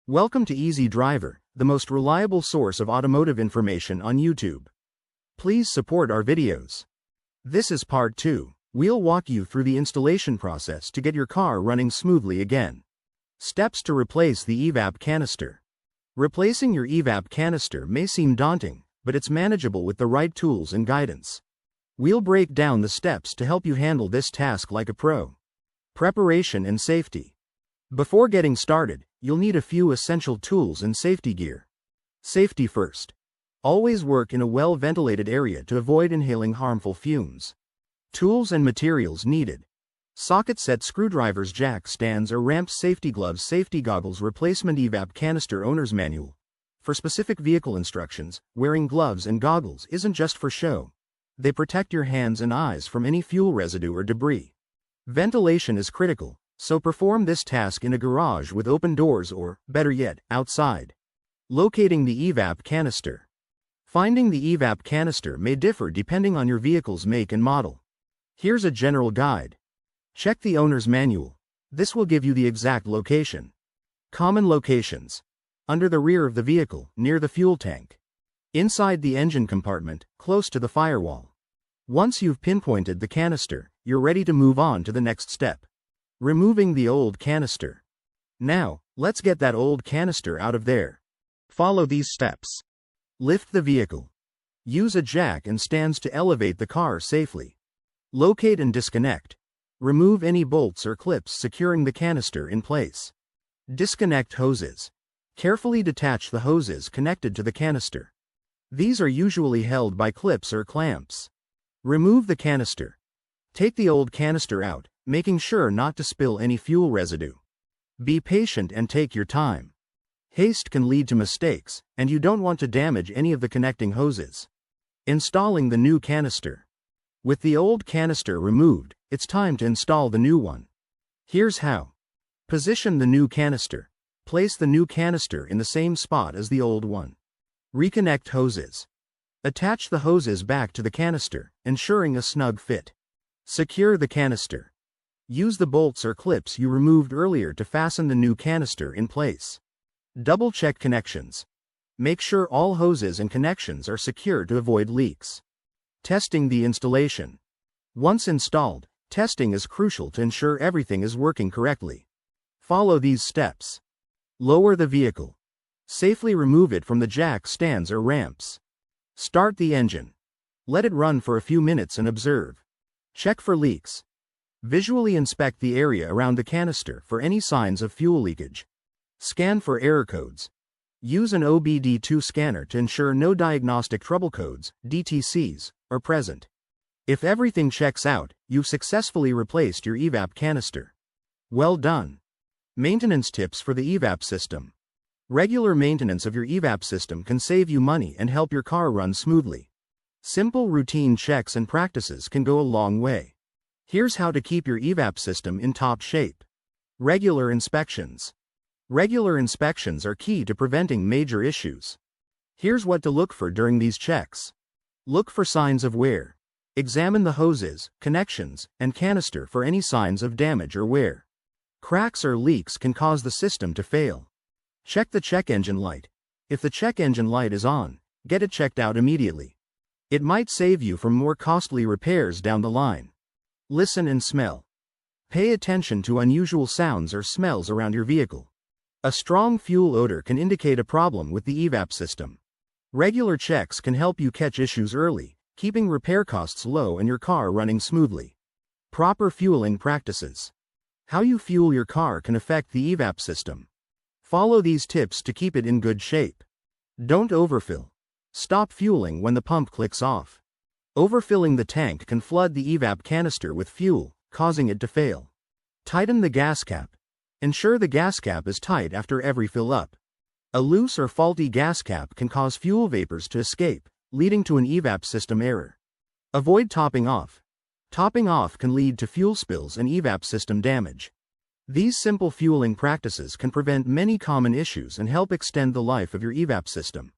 Welcome to Easy Driver, the most reliable source of automotive information on YouTube. Please support our videos. This is part 2. We'll walk you through the installation process to get your car running smoothly again. Steps to replace the evap canister. Replacing your evap canister may seem daunting, but it's manageable with the right tools and guidance. We'll break down the steps to help you handle this task like a pro. Preparation and safety. Before getting started, you'll need a few essential tools and safety gear. Safety first. Always work in a well-ventilated area to avoid inhaling harmful fumes. Tools and materials needed. Socket set screwdrivers, jack stands or ramps, safety gloves, safety goggles, replacement evap canister owner's manual. For specific vehicle instructions, wearing gloves and goggles isn't just for show. They protect your hands and eyes from any fuel residue or debris. Ventilation is critical, so perform this task in a garage with open doors or, better yet, outside. Locating the evap canister. Finding the evap canister may differ depending on your vehicle's make and model. Here's a general guide. Check the owner's manual. This will give you the exact location. Common locations. Under the rear of the vehicle, near the fuel tank. Inside the engine compartment, close to the firewall. Once you've pinpointed the canister, you're ready to move on to the next step. Removing the old canister. Now, let's get that old canister out of there. Follow these steps. Lift the vehicle. Use a jack and stands to elevate the car safely. Locate and disconnect. Remove any bolts or clips securing the canister in place. Disconnect hoses. Carefully detach the hoses connected to the canister. These are usually held by clips or clamps. Remove the canister. Take the old canister out, making sure not to spill any fuel residue. Be patient and take your time. Haste can lead to mistakes, and you don't want to damage any of the connecting hoses. Installing the new canister. With the old canister removed, it's time to install the new one. Here's how. Position the new canister. Place the new canister in the same spot as the old one. Reconnect hoses. Attach the hoses back to the canister, ensuring a snug fit. Secure the canister. Use the bolts or clips you removed earlier to fasten the new canister in place. Double-check connections. Make sure all hoses and connections are secure to avoid leaks. Testing the installation. Once installed, testing is crucial to ensure everything is working correctly. Follow these steps. Lower the vehicle. Safely remove it from the jack stands or ramps. Start the engine. Let it run for a few minutes and observe. Check for leaks. Visually inspect the area around the canister for any signs of fuel leakage. Scan for error codes. Use an OBD2 scanner to ensure no diagnostic trouble codes, DTCs, are present. If everything checks out, you've successfully replaced your evap canister. Well done. Maintenance tips for the evap system. Regular maintenance of your evap system can save you money and help your car run smoothly. Simple routine checks and practices can go a long way. Here's how to keep your evap system in top shape. Regular inspections. Regular inspections are key to preventing major issues. Here's what to look for during these checks. Look for signs of wear. Examine the hoses, connections, and canister for any signs of damage or wear. Cracks or leaks can cause the system to fail. Check the check engine light. If the check engine light is on, get it checked out immediately. It might save you from more costly repairs down the line. Listen and smell. Pay attention to unusual sounds or smells around your vehicle. A strong fuel odor can indicate a problem with the evap system. Regular checks can help you catch issues early, keeping repair costs low and your car running smoothly. Proper fueling practices. How you fuel your car can affect the evap system. Follow these tips to keep it in good shape. Don't overfill. Stop fueling when the pump clicks off. Overfilling the tank can flood the evap canister with fuel, causing it to fail. Tighten the gas cap. Ensure the gas cap is tight after every fill up. A loose or faulty gas cap can cause fuel vapors to escape, leading to an evap system error. Avoid topping off. Topping off can lead to fuel spills and evap system damage. These simple fueling practices can prevent many common issues and help extend the life of your evap system.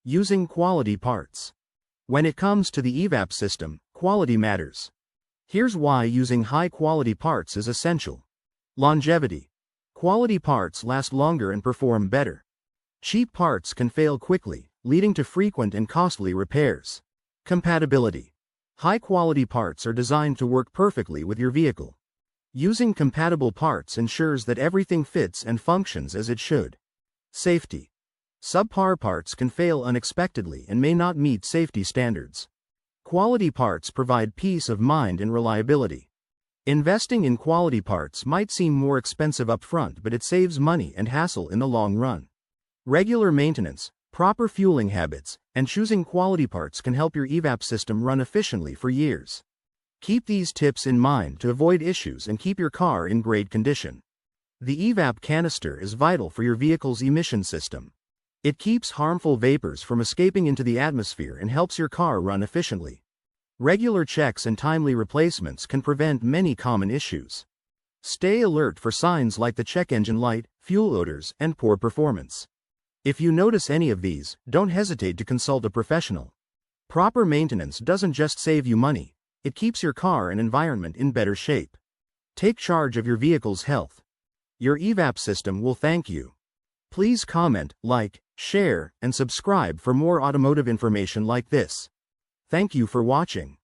Using quality parts. When it comes to the evap system, quality matters. Here's why using high-quality parts is essential. Longevity. Quality parts last longer and perform better. Cheap parts can fail quickly, leading to frequent and costly repairs. Compatibility. High-quality parts are designed to work perfectly with your vehicle. Using compatible parts ensures that everything fits and functions as it should. Safety. Subpar parts can fail unexpectedly and may not meet safety standards. Quality parts provide peace of mind and reliability. Investing in quality parts might seem more expensive upfront, but it saves money and hassle in the long run. Regular maintenance, proper fueling habits, and choosing quality parts can help your evap system run efficiently for years. Keep these tips in mind to avoid issues and keep your car in great condition. The evap canister is vital for your vehicle's emission system. It keeps harmful vapors from escaping into the atmosphere and helps your car run efficiently. Regular checks and timely replacements can prevent many common issues. Stay alert for signs like the check engine light, fuel odors, and poor performance. If you notice any of these, don't hesitate to consult a professional. Proper maintenance doesn't just save you money, it keeps your car and environment in better shape. Take charge of your vehicle's health. Your evap system will thank you. Please comment, like, share, and subscribe for more automotive information like this. Thank you for watching.